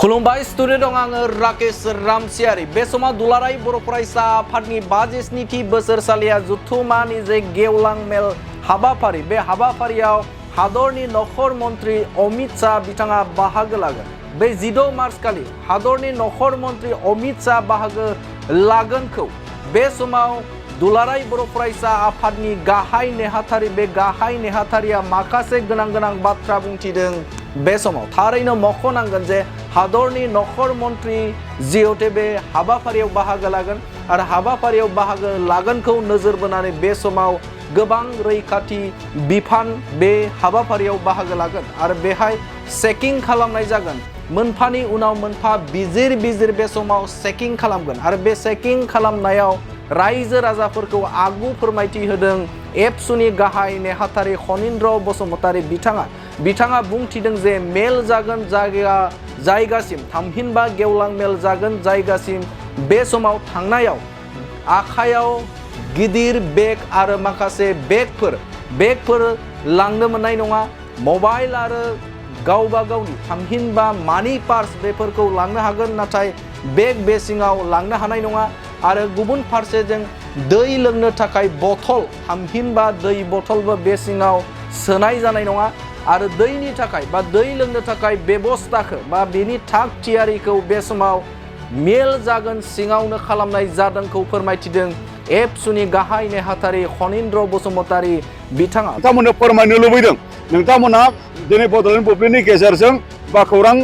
खुलुमबाय स्टुडिअ दं आङो राकेश रामसियारि। बे समाव दुलाराय बर' फरायसा आफादनि 52थि बोसोरसालिया जुथुमानि जे गेवलां मेल हाबाफारि, बे हाबाफारियाव हादरनि नखर मन्त्रि अमित शाह बिथाङा बाहागो लागोन। बे 16 मार्च खालि हादरनि नखर मन्त्रि अमित शाह बाहागो लागोनखौ बे समाव दुलाराय बर' फरायसा आफादनि गाहाय नेहाथारि, बे गाहाय नेहाथारिया माखासे गोनां बाथ्रा बुंथिदों। बे समाव थारैनो मख'नांगोन जे हादरनि नखर मन्त्रि जिहेतु बे हाबाफारियाव बाहागो लागोन आरो हाबाफारियाव बाहागो लागोनखौ नोजोर बोनानै बे समाव गोबां रैखाथि बिफान बे हाबाफारियाव बाहागो लागोन आरो बेहाय चेकिं खालामनाय जागोन। मोनफानि उनाव मोनफा बिजिर बे समाव चेकिं खालामगोन आरो बे चेकिं खालामनायाव रायजो राजाफोरखौ आगु फोरमायथि होदों एबसुनि गाहाय नेहाथारि खनिन्द्र बसुमतारी बिथाङा बुंथिदों जे मेल जागोन जायगासिम थामहिनबा गेवलां मेल जागोन जायगासिम बे समाव थांनायाव आखायाव गिदिर बेग आरो माखासे बेगफोर लांनो मोननाय नङा। मबाइल आरो गावबा गावनि थामहिनबा मानि पार्स बेफोरखौ लांनो हागोन, नाथाय बेग बे सिङाव लांनो हानाय नङा। आरो गुबुन फारसेजों दै लोंनो थाखाय बथल थामहिनबा दै बथलबो बे सिङाव सोनाय जानाय नङा आरो दैनि थाखाय बा दै लोंनो थाखाय बेबस्थाखौ बा बेनि थाग थियारिखौ बे समाव मेल जागोन सिङावनो खालामनाय जादोंखौ फोरमायथिदों एबसुनि गाहाय नेहाथारि खनिन्द्र बसुमतारी बिथाङा। नोंथांमोननो फोरमायनो लुबैदों नोंथांमोना दिनै बड'लेण्ड बुब्लिनि गेजेरजों बा खौरां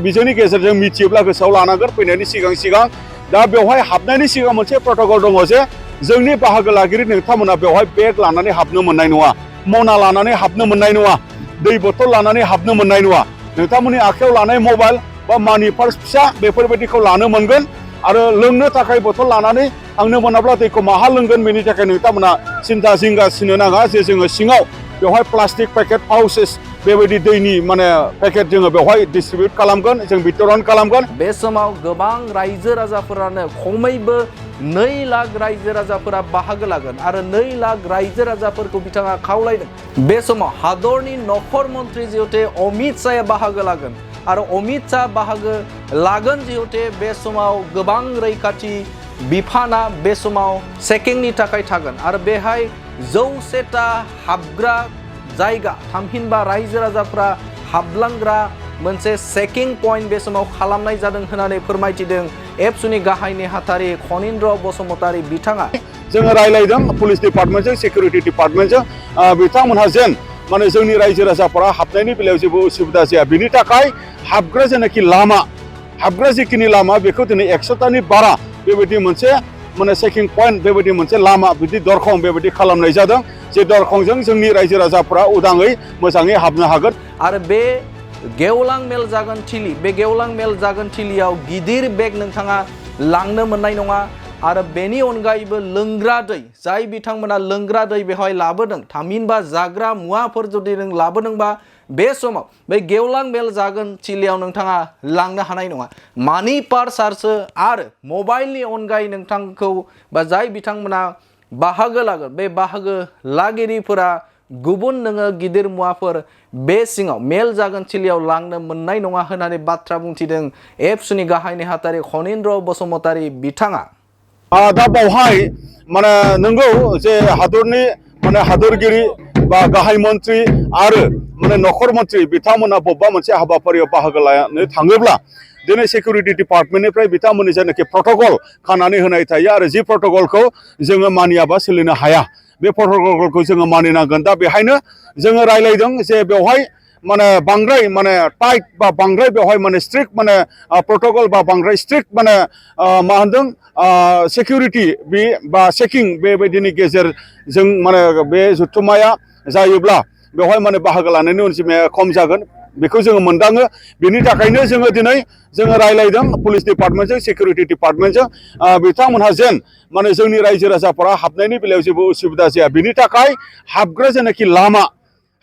बिजोंनि गेजेरजों मिथियोब्ला गोसोआव लानांगोन फैनायनि सिगां दा बेवहाय हाबनायनि सिगां मोनसे प्रट'कल दङ जे जोंनि बाहागो लागिरि नोंथांमोना बेवहाय बेग लानानै हाबनो मोननाय नङा, मना लानानै हाबनो मोननाय नङा, दै बथल लानानै हाबनो मोननाय नङा। नोंथांमोननि आखायाव लानाय मबाइल बा मानि पार्स फिसा बेफोरबायदिखौ लानो मोनगोन आरो लोंनो थाखाय बथल लानानै थांनो मोनाब्ला दैखौ माहा लोंगोन बेनि थाखाय नोंथांमोना सिन्था जिंगासिनो नाङा जे जोङो सिङाव बेवहाय प्लास्टिक पेकेट पाउचेस बेबायदि दैनि पेकेट जोङो बेवहाय डिस्ट्रिबिउट खालामगोन, जों बितरन खालामगोन। बे समाव गोबां रायजो राजाफोरानो खमैबो 2 लाख रायजो राजाफोरा बाहागो लागोन आरो 2 लाख रायजो राजाफोरखौ बिथाङा खावलायदों। बे समाव हादरनि नखर मन्त्रि जिहेतु अमित शाहया बाहागो लागोन आरो अमित शाह बाहागो लागोन जिहेतु बे समाव गोबां रैखाथि बिफाना बे समाव चेकिंनि थाखाय थागोन आरो बेहाय 100टा हाबग्रा जायगा थामहिनबा रायजो राजाफ्रा हाबलांग्रा मोनसे चेकिं पइन्ट बे समाव खालामनाय जादों होननानै फोरमायथिदों एबसुनि गाहाय नेहाथारि खनिन्द्र बसुमतारी बिथाङा। जोङो रायलायदों पुलिस डिपार्टमेन्टजों सिकिउरिटि डिपार्टमेन्टजों बिथांमोनहा जेन जोंनि रायजो राजाफोरा हाबनायनि बेलायाव जेबो उसुबिदा जाया बिनि थाखाय हाबग्रा जेनाखि लामा, हाबग्रा जिखिनि लामा बेखौ दिनै 100टानि बारा बेबायदि मोनसे चेकिं पइन्ट बेबायदि मोनसे लामा बिदि दरखं बेबायदि खालामनाय जादों जे दरखंजों जोंनि रायजो राजाफोरा उदाङै मोजाङै हाबनो हागोन। आरो बे गेवलां मेल जागोन थिलि, बे गेवलां मेल जागोन थिलियाव गिदिर बेग नोंथाङा लांनो मोननाय नङा आरो बेनि अनगायैबो लोंग्रा दै, जाय बिथांमोना लोंग्रा दै बेवहाय लाबोदों थामहिनबा जाग्रा मुवाफोर जुदि नों लाबोदोंबा बे समाव बे गेवलां मेल जागोन थिलियाव नोंथाङा लांनो हानाय नङा। मानि पार्स आरो मबाइलनि अनगायै नोंथांखौ बा जाय बिथांमोना बाहागो लागोन बे बाहागो लागिरिफोरा गुबुन नोङो गिदिर मुवाफोर बे सिङाव मेल जागोन थिलियाव लांनो मोननाय नङा होननानै बाथ्रा बुंथिदों एबसुनि गाहाय नेहाथारि खनिन्द्र बसुमतारी बिथाङा। दा बावहाय नंगौ जे हादरनि हादरगिरि बा गाहाय मन्त्रि आरो नखर मन्त्रि बिथांमोना बबेबा मोनसे हाबाफारियाव बाहागो लानो थाङोब्ला दिनै सिकिउरिटि डिपार्टमेन्टनिफ्राय बिथांमोननि जेनाखि प्रट'कल खानानै होनाय थायो आरो जि प्रट'कलखौ जोङो मानियाबा सोलिनो हाया बे प्रट'कलखौ जोङो मानिनांगोन। दा बेहायनो जोङो रायलायदों जे बेवहाय बांद्राय टाइट बा बांद्राय बेवहाय स्ट्रिक्ट प्रट'कल बा बांद्राय स्ट्रिक्ट मा होनदों सिकिउरिटि बे बा चेकिं बेबायदिनि गेजेरजों बे जुथुमाया जायोब्ला बेवहाय बाहागो लानायनि अनजिमाया खम जागोन बेखौ जोङो मोनदाङो। बेनि थाखायनो जोङो रायलायदों पुलिस डिपार्टमेन्टजों सिकिउरिटि डिपार्टमेन्टजों बिथांमोनहा जेन जोंनि रायजो राजाफोरा हाबनायनि बेलायाव जेबो उसुबिदा जाया बिनि थाखाय हाबग्रा जेनाखि लामा,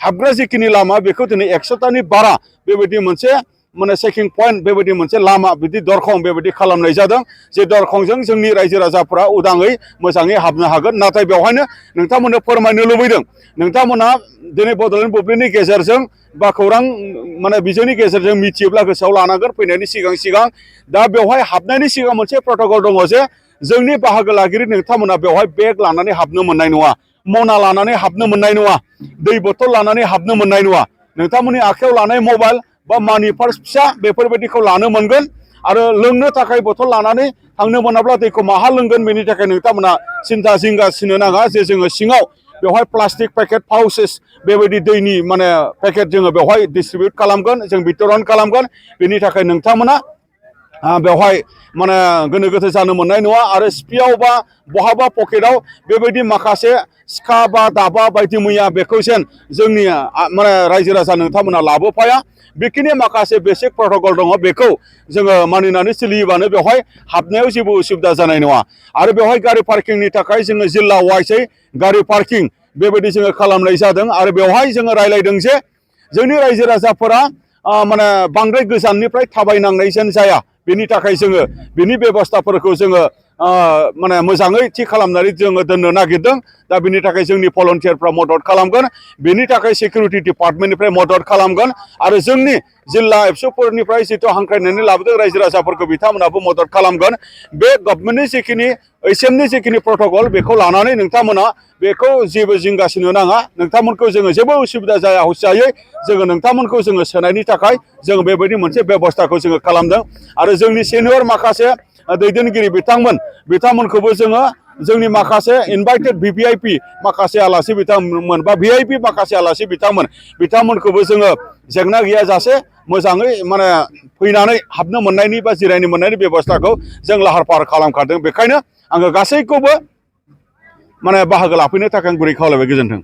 हाबग्रा जिखिनि लामा बेखौ दिनै 100टानि बारा बेबायदि मोनसे माने चेकिं पॉइंट बेबायदि मोनसे लामा बिदि दरखं बेबायदि खालामनाय जादों जे दरखंजों जोंनि रायजो राजाफोरा उदाङै मोजाङै हाबनो हागोन नाथाय बेवहायनो नोंथांमोननो फोरमायनो लुबैदों नोंथांमोना दिनै बड'लेण्ड बुब्लिनि गेजेरजों बा खौरां माने बिजोंनि गेजेरजों मिथियोब्ला गोसोआव लानांगोन फैनायनि सिगां दा बेवहाय हाबनायनि सिगां मोनसे प्रट'कल दङ जे जोंनि बाहागो लागिरि नोंथांमोना बेवहाय बेग लानानै हाबनो मोननाय नङा मना लानानै हाबनो मोननाय नङा दै बथल लानानै हाबनो मोननाय नङा नोंथांमोननि आखायाव लानाय मबाइल बा मानि पार्स फिसा बेफोरबायदिखौ लानो मोनगोन आरो लोंनो थाखाय बथल लानानै थांनो मोनाब्ला दैखौ माहा लोंगोन बेनि थाखाय नोंथांमोना सिन्था जिंगासिनो नाङा जे जोङो सिङाव बेवहाय प्लास्टिक पेकेट पाउचेस बेबायदि दैनि माने पेकेट जोङो बेवहाय डिस्ट्रिबिउट खालामगोन जों बितरन खालामगोन बेनि थाखाय नोंथांमोना बेवहाय माने गोनो गोथो जानो मोननाय नङा आरो सिपियाव बा बहाबा पकेटाव बेबायदि माखासे सिखा बा दाबा बायदि मैया बेखौ जेन जोंनि माने रायजो राजा नोंथांमोना लाबोफाया बेखिनि माखासे बेसिक प्रट'कल दङ बेखौ जोङो मानिनानै सोलियोबानो बेवहाय हाबनायाव जेबो उसुबिदा जानाय नङा आरो बेवहाय गारि पार्किंनि थाखाय जोङो जिल्ला वाइजै गारि पार्किं बेबायदि जोङो खालामनाय जादों आरो बेवहाय जोङो रायलायदों जे जोंनि रायजो राजाफोरा माने बांद्राय गोजाननिफ्राय थाबायनांनाय जेन जाया बेनि थाखाय जोङो बिनि बेबस्थाफोरखौ जोङो माने मोजाङै थि खालामनानै जोङो दोननो नागिरदों दा बिनि थाखाय जोंनि भलन्टियारफ्रा मदद खालामगोन बेनि थाखाय सिकिउरिटि डिपार्टमेन्टनिफ्राय मदद खालामगोन आरो जोंनि जिल्ला एबसुफोरनिफ्राय जिथु हांख्रायनानै लाबोदों रायजो राजाफोरखौ बिथांमोनाबो मदद खालामगोन बे गभर्नमेन्टनि जिखिनि एसएमनि जिखिनि प्रट'कल बेखौ लानानै नोंथांमोना बेखौ जेबो जिंगासिनो नाङा नोंथांमोनखौ जोङो जेबो उसुबिदा जाया हुसियायै जोङो नोंथांमोनखौ जोङो सोनायनि थाखाय जों बेबायदि मोनसे बेबस्थाखौ जोङो खालामदों आरो जोंनि सेनियर माखासे दैदेनगिरि बिथांमोनखौबो जोङो जोंनि माखासे इनभाइटेड भिभिआइपि माखासे आलासि बिथांमोन बा भिआइपि माखासे आलासि बिथांमोनखौबो जोङो जेंना गैयाजासे मोजाङै माने फैनानै हाबनो मोननायनि बा जिरायनो मोननायनि बेबस्थाखौ जों लाहार फाहार खालामखादों बेखायनो आङो गासैखौबो माने बाहागो लाफैनो थाखाय आं गुरै खावलायबाय गोजोन्थों